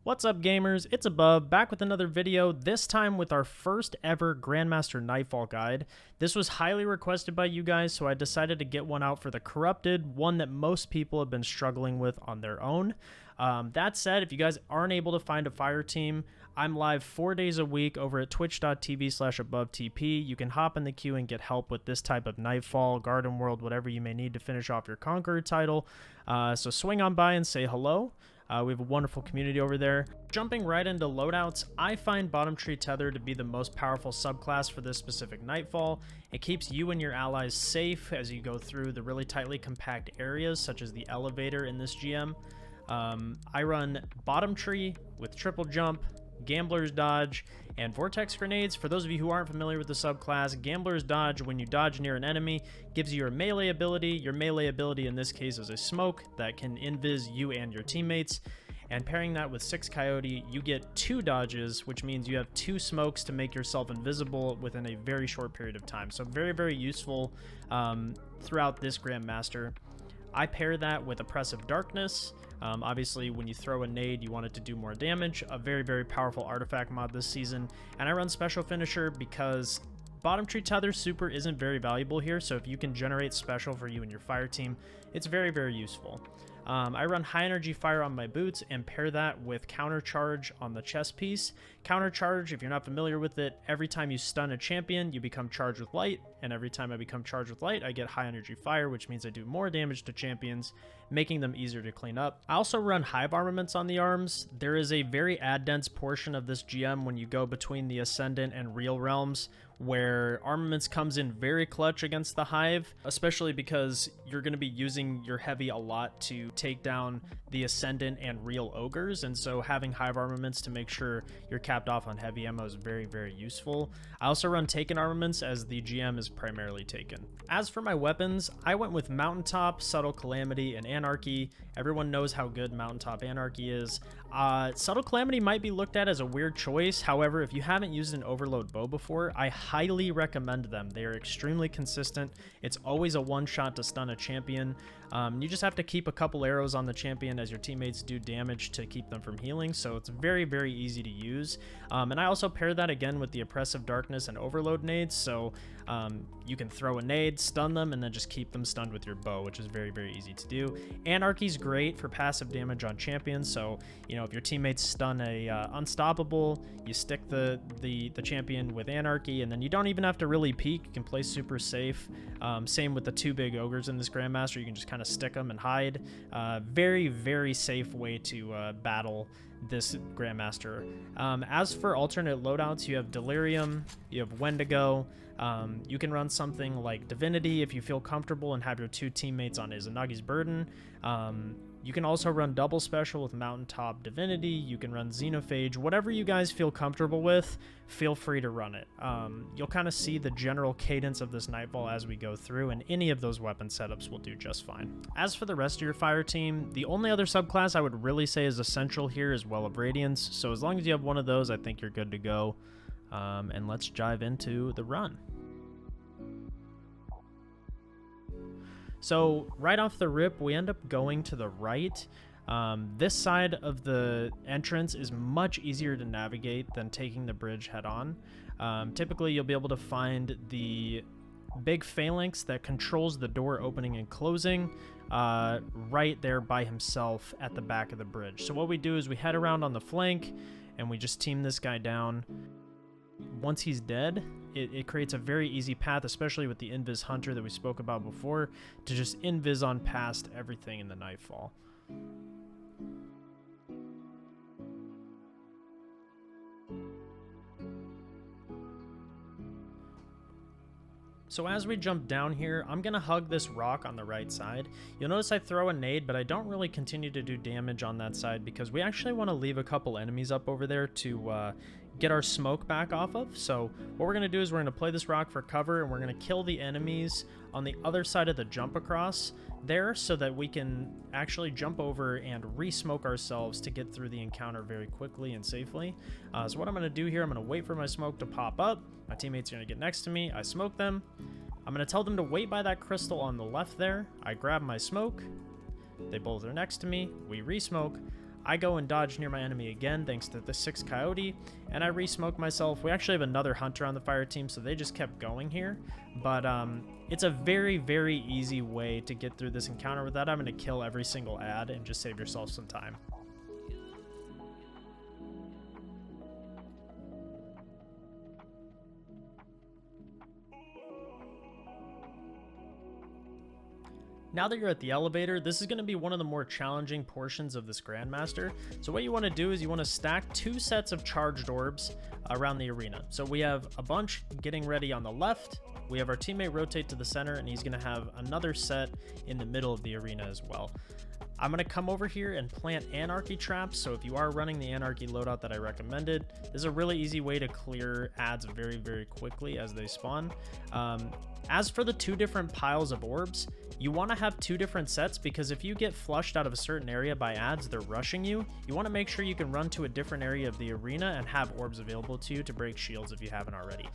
What's up, gamers? It's Above, back with another video, this time with our first ever Grandmaster Nightfall guide. This was highly requested by you guys, so I decided to get one out for the Corrupted, one that most people have been struggling with on their own. That said, if you guys aren't able to find a fire team, I'm live 4 days a week over at twitch.tv/AboveTP. You can hop in the queue and get help with this type of Nightfall, Garden World, whatever you may need to finish off your Conqueror title. So swing on by and say hello. We have a wonderful community over there. Jumping right into loadouts, I find Bottom Tree Tether to be the most powerful subclass for this specific Nightfall. It keeps you and your allies safe as you go through the really tightly compact areas, such as the elevator in this GM. I run Bottom Tree with Triple Jump, Gambler's Dodge, and Vortex Grenades. For those of you who aren't familiar with the subclass, Gambler's Dodge, when you dodge near an enemy, gives you your melee ability. Your melee ability in this case is a smoke that can invis you and your teammates. And pairing that with 6 Coyote, you get 2 dodges, which means you have 2 smokes to make yourself invisible within a very short period of time. So very, very useful throughout this Grandmaster. I pair that with Oppressive Darkness. Obviously, when you throw a nade, you want it to do more damage. A very, very powerful artifact mod this season. And I run Special Finisher because Bottom Tree Tether super isn't very valuable here, so if you can generate special for you and your fire team, it's very, very useful. I run High Energy Fire on my boots and pair that with Counter Charge on the chest piece. Counter Charge, if you're not familiar with it, every time you stun a champion, you become charged with light, and every time I become charged with light, I get High Energy Fire, which means I do more damage to champions, making them easier to clean up. I also run Hive Armaments on the arms. There is a very ad-dense portion of this GM when you go between the Ascendant and Real Realms, where Armaments comes in very clutch against the Hive, especially because you're going to be using your heavy a lot to take down the Ascendant and Real Ogres, and so having Hive Armaments to make sure you're capped off on heavy ammo is very, very useful. I also run Taken Armaments as the GM is primarily Taken. As for my weapons, I went with Mountaintop, Subtle Calamity, and Anarchy. Everyone knows how good Mountaintop Anarchy is. Subtle Calamity might be looked at as a weird choice. However, if you haven't used an Overload bow before, I highly recommend them. They are extremely consistent. It's always a one-shot to stun a champion. You just have to keep a couple arrows on the champion as your teammates do damage to keep them from healing, so it's very, very easy to use. And I also pair that again with the Oppressive Darkness and Overload nades, so you can throw a nade, stun them, and then just keep them stunned with your bow, which is very, very easy to do. Anarchy's great for passive damage on champions, so you know, if your teammates stun a Unstoppable, you stick the champion with Anarchy, and then you don't even have to really peek. You can play super safe. Same with the 2 big Ogres in this Grandmaster. You can just kind of stick them and hide. Very, very safe way to battle this Grandmaster. As for alternate loadouts, you have Delirium, you have Wendigo. You can run something like Divinity if you feel comfortable and have your 2 teammates on Izanagi's Burden. You can also run double special with Mountaintop Divinity. You can run Xenophage. Whatever you guys feel comfortable with, feel free to run it. You'll kind of see the general cadence of this Nightfall as we go through, and any of those weapon setups will do just fine. As for the rest of your fire team, the only other subclass I would really say is essential here is Well of Radiance. So as long as you have one of those, I think you're good to go. And let's dive into the run. So right off the rip, we end up going to the right. This side of the entrance is much easier to navigate than taking the bridge head on. Typically, you'll be able to find the big phalanx that controls the door opening and closing right there by himself at the back of the bridge. So what we do is we head around on the flank and we just team this guy down. Once he's dead, it creates a very easy path, especially with the Invis Hunter that we spoke about before, to just invis on past everything in the Nightfall. So as we jump down here, I'm going to hug this rock on the right side. You'll notice I throw a nade, but I don't really continue to do damage on that side because we actually want to leave a couple enemies up over there to get our smoke back off of. So what we're going to do is we're going to play this rock for cover, and we're going to kill the enemies on the other side of the jump across there so that we can actually jump over and re-smoke ourselves to get through the encounter very quickly and safely. So what I'm going to do here, I'm going to wait for my smoke to pop up. My teammates are going to get next to me. I smoke them. I'm going to tell them to wait by that crystal on the left there. I grab my smoke. They both are next to me. We re-smoke. I go and dodge near my enemy again thanks to the 6 coyote, and I re-smoke myself. We actually have another hunter on the fire team, so they just kept going here. But it's a very, very easy way to get through this encounter without having to kill every single ad and just save yourself some time. Now that you're at the elevator, this is going to be one of the more challenging portions of this Grandmaster. So what you want to do is you want to stack 2 sets of charged orbs around the arena. So we have a bunch getting ready on the left. We have our teammate rotate to the center, and he's going to have another set in the middle of the arena as well. I'm going to come over here and plant anarchy traps. So if you are running the anarchy loadout that I recommended, this is a really easy way to clear ads very, very quickly as they spawn. As for the 2 different piles of orbs, you want to have 2 different sets, because if you get flushed out of a certain area by ads, they're rushing you. You want to make sure you can run to a different area of the arena and have orbs available to you to break shields if you haven't already.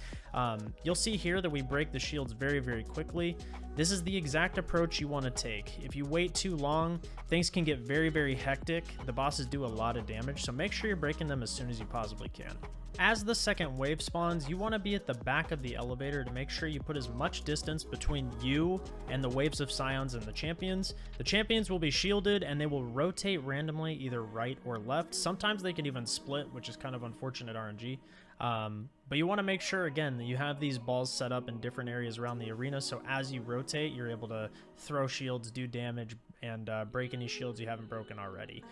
You'll see here that we break the shields very, very quickly. This is the exact approach you want to take. If you wait too long, things can get very, very hectic. The bosses do a lot of damage, so make sure you're breaking them as soon as you possibly can. As the second wave spawns, you want to be at the back of the elevator to make sure you put as much distance between you and the waves of scions and the champions. The champions will be shielded and they will rotate randomly either right or left. Sometimes they can even split, which is kind of unfortunate RNG. But you want to make sure, again, that you have these balls set up in different areas around the arena, so as you rotate, you're able to throw shields, do damage, and break any shields you haven't broken already.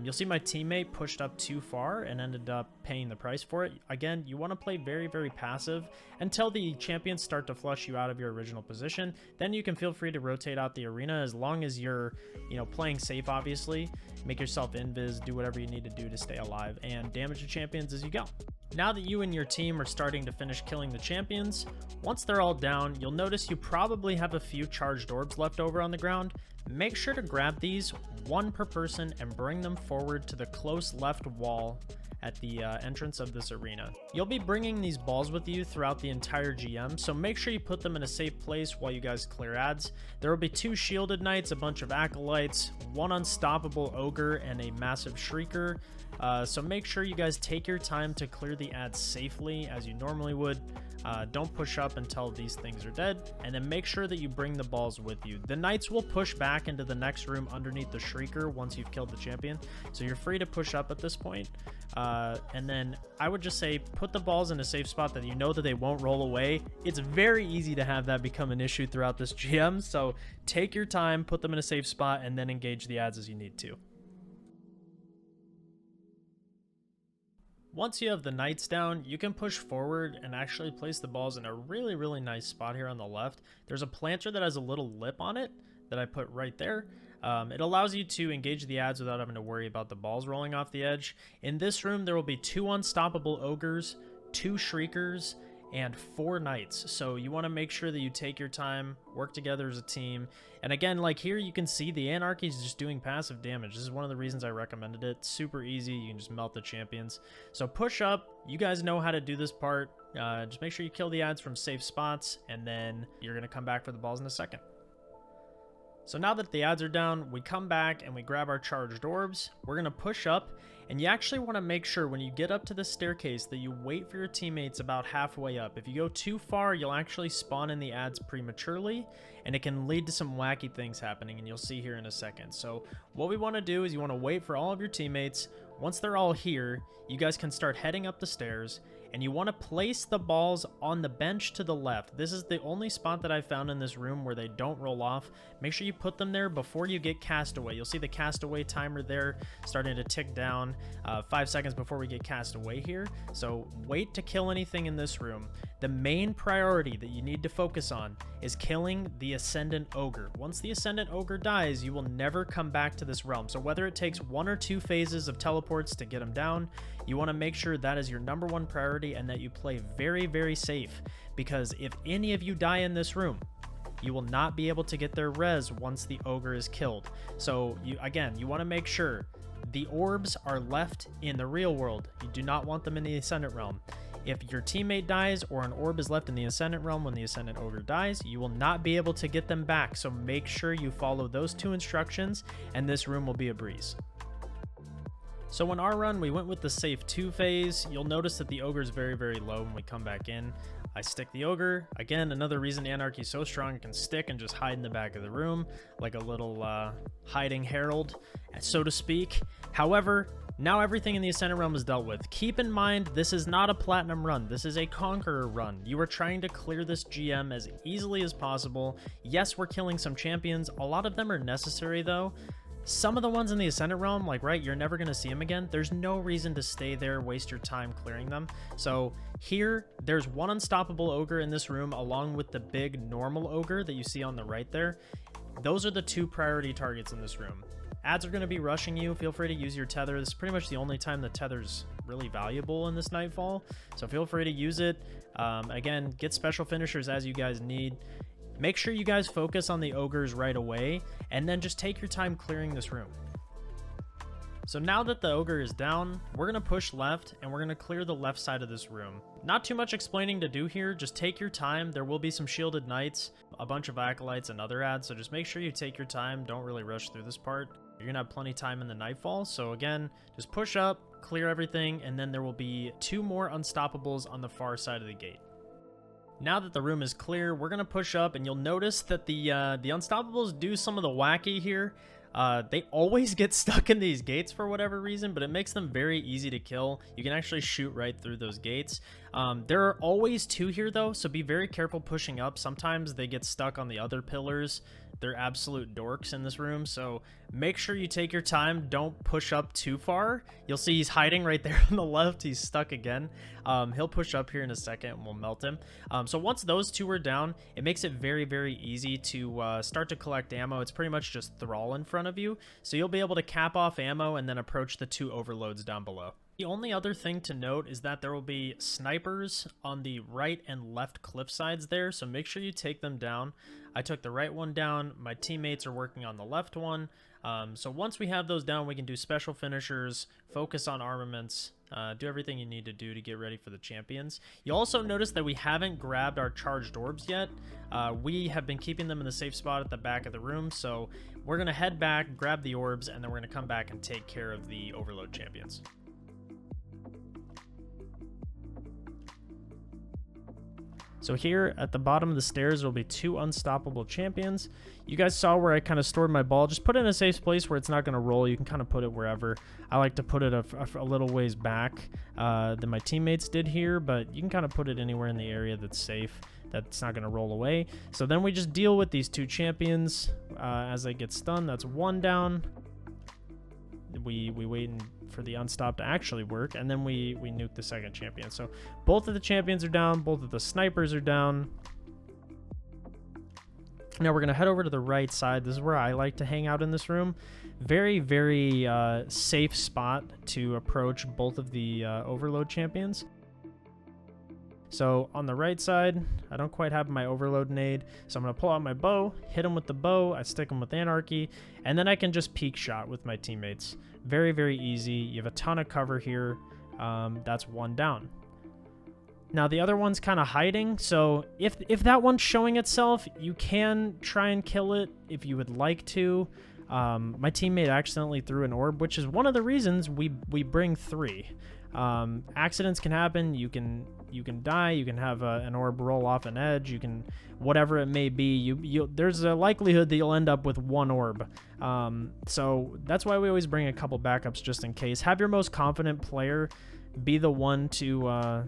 You'll see my teammate pushed up too far and ended up paying the price for it. Again, you want to play very, very passive until the champions start to flush you out of your original position. Then you can feel free to rotate out the arena, as long as you're, playing safe, obviously. Make yourself invis, do whatever you need to do to stay alive, and damage the champions as you go. Now that you and your team are starting to finish killing the champions, once they're all down, you'll notice you probably have a few charged orbs left over on the ground. Make sure to grab these, 1 per person, and bring them forward to the close left wall at the entrance of this arena. You'll be bringing these balls with you throughout the entire GM, so make sure you put them in a safe place while you guys clear ads. There will be 2 shielded knights, a bunch of acolytes, 1 unstoppable ogre, and a massive shrieker. So make sure you guys take your time to clear the ads safely as you normally would. Don't push up until these things are dead, and then make sure that you bring the balls with you. The knights will push back into the next room underneath the shrieker once you've killed the champion, so you're free to push up at this point. And then I would just say put the balls in a safe spot that you know that they won't roll away. It's very easy to have that become an issue throughout this GM, so take your time, put them in a safe spot, and then engage the ads as you need to. Once you have the knights down, you can push forward and actually place the balls in a really, really nice spot here on the left. There's a planter that has a little lip on it that I put right there. It allows you to engage the ads without having to worry about the balls rolling off the edge. In this room, there will be 2 unstoppable ogres, 2 shriekers, and 4 knights. So you want to make sure that you take your time, work together as a team. And again, like here, you can see the anarchy is just doing passive damage. This is one of the reasons I recommended it. Super easy. You can just melt the champions. So push up. You guys know how to do this part. Just make sure you kill the ads from safe spots, and then you're going to come back for the balls in a second. So now that the ads are down, we come back and we grab our charged orbs. We're going to push up, and you actually want to make sure when you get up to the staircase that you wait for your teammates about halfway up. If you go too far, you'll actually spawn in the ads prematurely, and it can lead to some wacky things happening, and you'll see here in a second. So what we want to do is you want to wait for all of your teammates. Once they're all here, you guys can start heading up the stairs, and you want to place the balls on the bench to the left. This is the only spot that I found in this room where they don't roll off. Make sure you put them there before you get castaway. You'll see the castaway timer there starting to tick down 5 seconds before we get castaway here. So wait to kill anything in this room. The main priority that you need to focus on is killing the Ascendant Ogre. Once the Ascendant Ogre dies, you will never come back to this realm. So whether it takes 1 or 2 phases of teleports to get him down, you want to make sure that is your #1 priority and that you play very, very safe, because if any of you die in this room, you will not be able to get their res once the ogre is killed. So you want to make sure the orbs are left in the real world. You do not want them in the Ascendant realm. If your teammate dies or an orb is left in the Ascendant realm when the Ascendant Ogre dies, you will not be able to get them back. So make sure you follow those 2 instructions, and this room will be a breeze. So in our run, we went with the safe 2 phase. You'll notice that the ogre is very, very low when we come back in. I stick the ogre. Again, another reason Anarchy is so strong, it can stick and just hide in the back of the room like a little hiding herald, so to speak. However, now everything in the Ascendant Realm is dealt with. Keep in mind, this is not a Platinum run. This is a Conqueror run. You are trying to clear this GM as easily as possible. Yes, we're killing some champions. A lot of them are necessary, though. Some of the ones in the Ascendant Realm, like, right, you're never going to see them again. There's no reason to stay there, waste your time clearing them. So here, there's one unstoppable ogre in this room, along with the big normal ogre that you see on the right there. Those are the 2 priority targets in this room. Ads are going to be rushing you. Feel free to use your tether. This is pretty much the only time the tether's really valuable in this Nightfall. So feel free to use it. Again, get special finishers as you guys need. Make sure you guys focus on the ogres right away, and then just take your time clearing this room. So now that the ogre is down, we're going to push left, and we're going to clear the left side of this room. Not too much explaining to do here, just take your time. There will be some shielded knights, a bunch of acolytes, and other ads, so just make sure you take your time. Don't really rush through this part. You're going to have plenty of time in the Nightfall, so again, just push up, clear everything, and then there will be 2 more unstoppables on the far side of the gate. Now that the room is clear, we're going to push up, and you'll notice that the unstoppables do some of the wacky here. They always get stuck in these gates for whatever reason, but it makes them very easy to kill. You can actually shoot right through those gates. There are always 2 here, though, so be very careful pushing up. Sometimes they get stuck on the other pillars. They're absolute dorks in this room, so make sure you take your time. Don't push up too far. You'll see he's hiding right there on the left. He's stuck again. He'll push up here in a second and we'll melt him. So once those 2 are down, it makes it very, very easy to start to collect ammo. It's pretty much just Thrall in front of you, so you'll be able to cap off ammo and then approach the 2 overloads down below. The only other thing to note is that there will be snipers on the right and left cliff sides there, so make sure you take them down. I took the right one down. My teammates are working on the left one. So once we have those down, we can do special finishers, focus on armaments, do everything you need to do to get ready for the champions. You also notice that we haven't grabbed our charged orbs yet. We have been keeping them in the safe spot at the back of the room, so we're going to head back, grab the orbs, and then we're going to come back and take care of the overload champions. So here at the bottom of the stairs, there will be 2 unstoppable champions. You guys saw where I kind of stored my ball. Just put it in a safe place where it's not going to roll. You can kind of put it wherever. I like to put it a little ways back than my teammates did here, but you can kind of put it anywhere in the area that's safe, that's not going to roll away. So then we just deal with these 2 champions as they get stunned. That's 1 down. We wait for the unstop to actually work, and then we nuke the second champion. So both of the champions are down, both of the snipers are down. Now we're going to head over to the right side. This is where I like to hang out in this room. Very, very safe spot to approach both of the overload champions. So on the right side, I don't quite have my overload nade, so I'm going to pull out my bow, hit him with the bow, I stick him with Anarchy, and then I can just peek shot with my teammates. Very, very easy. You have a ton of cover here. That's 1 down. Now the other one's kind of hiding, so if that one's showing itself, you can try and kill it if you would like to. My teammate accidentally threw an orb, which is one of the reasons we bring 3. Accidents can happen. You can die. You can have an orb roll off an edge. You can, whatever it may be. There's a likelihood that you'll end up with 1 orb. So that's why we always bring a couple backups just in case. Have your most confident player be the one to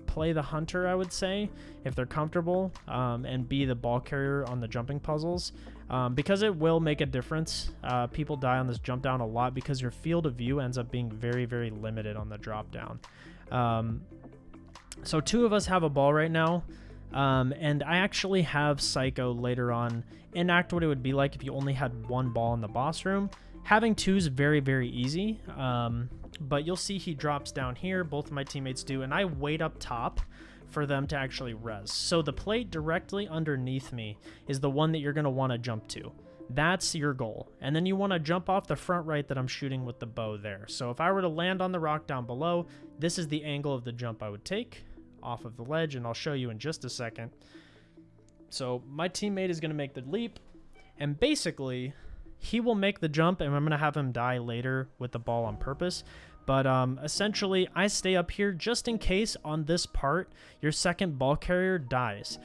play the hunter, I would say, if they're comfortable, and be the ball carrier on the jumping puzzles, because it will make a difference. People die on this jump down a lot because your field of view ends up being very, very limited on the drop down. So 2 of us have a ball right now, and I actually have Psycho later on enact what it would be like if you only had 1 ball in the boss room. Having 2 is very, very easy. But you'll see he drops down here. Both of my teammates do, and I wait up top for them to actually res. So the plate directly underneath me is the one that you're going to want to jump to. That's your goal. And then you want to jump off the front right that I'm shooting with the bow there. So if I were to land on the rock down below, this is the angle of the jump I would take off of the ledge, and I'll show you in just a second. So my teammate is going to make the leap, and basically he will make the jump, and I'm going to have him die later with the ball on purpose. But essentially, I stay up here just in case on this part, your second ball carrier dies.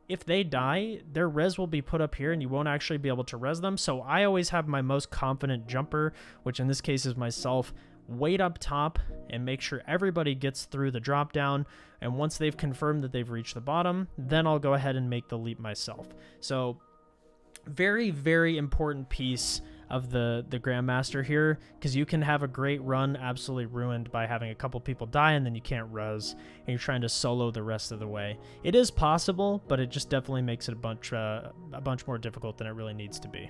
If they die, their res will be put up here and you won't actually be able to res them. So I always have my most confident jumper, which in this case is myself, wait up top and make sure everybody gets through the drop down. And once they've confirmed that they've reached the bottom, then I'll go ahead and make the leap myself. So very, very important piece of the Grandmaster here, because you can have a great run absolutely ruined by having a couple people die and then you can't res and you're trying to solo the rest of the way. It is possible, but it just definitely makes it a bunch more difficult than it really needs to be.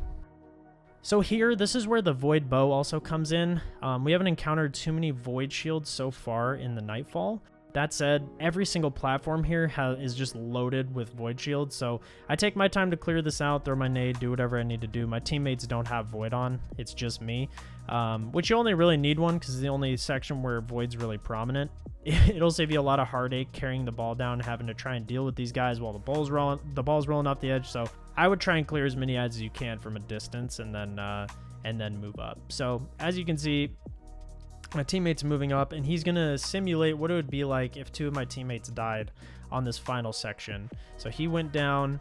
So here, this is where the Void Bow also comes in. We haven't encountered too many Void Shields so far in the Nightfall. That said, every single platform here is just loaded with Void Shields, so I take my time to clear this out, throw my nade, do whatever I need to do. My teammates don't have Void on, it's just me, which you only really need one because it's the only section where Void's really prominent. It'll save you a lot of heartache carrying the ball down, having to try and deal with these guys while the ball's rolling off the edge, so I would try and clear as many ads as you can from a distance and then move up. So as you can see, my teammate's moving up, and he's going to simulate what it would be like if two of my teammates died on this final section. So he went down,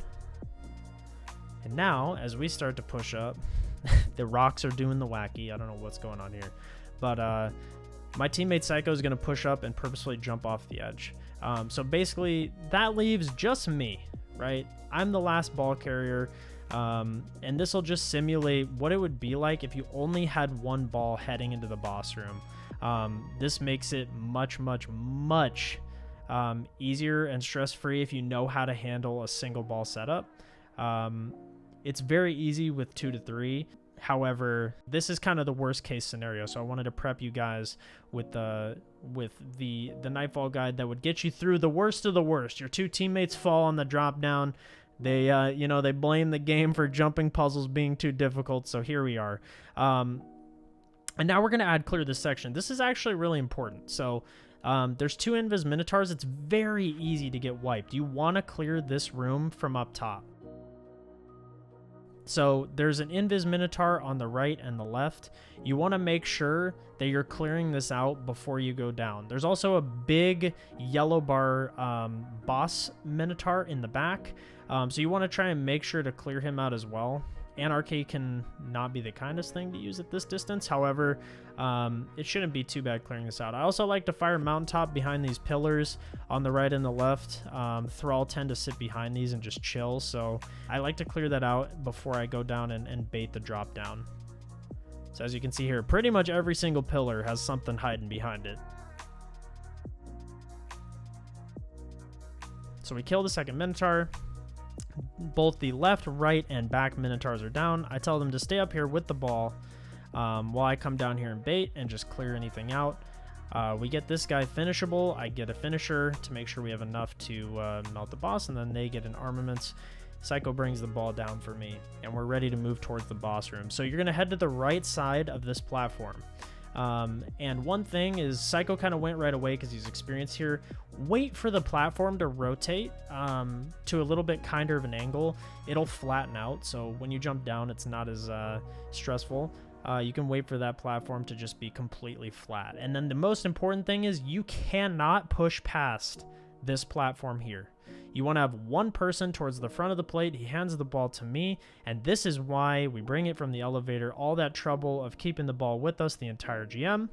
and now, as we start to push up, the rocks are doing the wacky. I don't know what's going on here. But my teammate Psycho is going to push up and purposefully jump off the edge. So basically, that leaves just me, right? I'm the last ball carrier. And this will just simulate what it would be like if you only had one ball heading into the boss room. This makes it much easier and stress-free if you know how to handle a single ball setup. It's very easy with 2 to 3. However, this is kind of the worst case scenario, so I wanted to prep you guys with the Nightfall guide that would get you through the worst of the worst. Your two teammates fall on the drop down. They they blame the game for jumping puzzles being too difficult, so here we are. And now we're going to add clear this section. This is actually really important. So there's 2 Invis Minotaurs. It's very easy to get wiped. You want to clear this room from up top. So there's an Invis Minotaur on the right and the left. You want to make sure that you're clearing this out before you go down. There's also a big yellow bar boss Minotaur in the back. So you want to try and make sure to clear him out as well. Anarchy can not be the kindest thing to use at this distance. However, it shouldn't be too bad clearing this out. I also like to fire mountaintop behind these pillars on the right and the left. Thrall tend to sit behind these and just chill. So I like to clear that out before I go down and bait the drop down. So as you can see here, pretty much every single pillar has something hiding behind it. So we kill the second Minotaur. Both the left, right, and back Minotaurs are down. I tell them to stay up here with the ball while I come down here and bait and just clear anything out. We get this guy finishable. I get a finisher to make sure we have enough to melt the boss, and then they get an armaments. Psycho brings the ball down for me, and we're ready to move towards the boss room. So you're going to head to the right side of this platform. And one thing is Psycho kind of went right away because he's experienced here. Wait for the platform to rotate to a little bit kinder of an angle. It'll flatten out, so when you jump down, it's not as stressful. You can wait for that platform to just be completely flat. And then the most important thing is you cannot push past this platform here. You want to have one person towards the front of the plate. He hands the ball to me, and this is why we bring it from the elevator. All that trouble of keeping the ball with us the entire GM.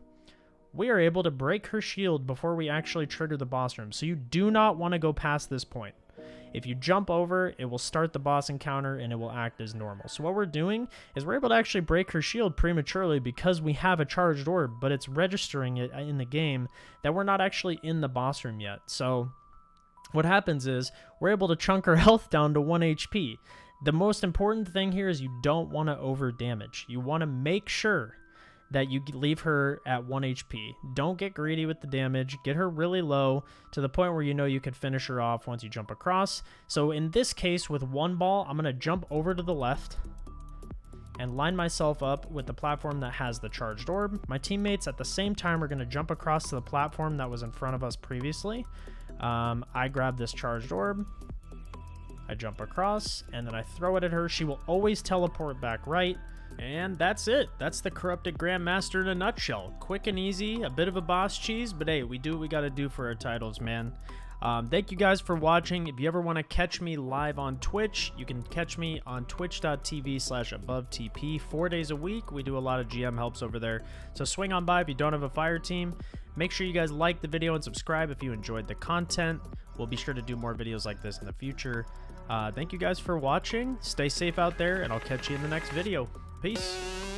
We are able to break her shield before we actually trigger the boss room, so you do not want to go past this point. If you jump over, it will start the boss encounter and it will act as normal. So what we're doing is we're able to actually break her shield prematurely because we have a charged orb, but it's registering it in the game that we're not actually in the boss room yet. So what happens is we're able to chunk her health down to 1 HP. The most important thing here is you don't want to over damage. You want to make sure that you leave her at 1 HP. Don't get greedy with the damage. Get her really low to the point where you know you could finish her off once you jump across. So in this case, with one ball, I'm going to jump over to the left and line myself up with the platform that has the charged orb. My teammates at the same time are going to jump across to the platform that was in front of us previously. I grab this charged orb. I jump across, and then I throw it at her. She will always teleport back right. And that's it. That's the Corrupted Grandmaster in a nutshell. Quick and easy, a bit of a boss cheese, but hey, we do what we gotta do for our titles, man. Thank you guys for watching. If you ever want to catch me live on Twitch, you can catch me on twitch.tv/AboveTP 4 days a week. We do a lot of GM helps over there. So swing on by if you don't have a fire team. Make sure you guys like the video and subscribe if you enjoyed the content. We'll be sure to do more videos like this in the future. Thank you guys for watching. Stay safe out there, and I'll catch you in the next video. Peace.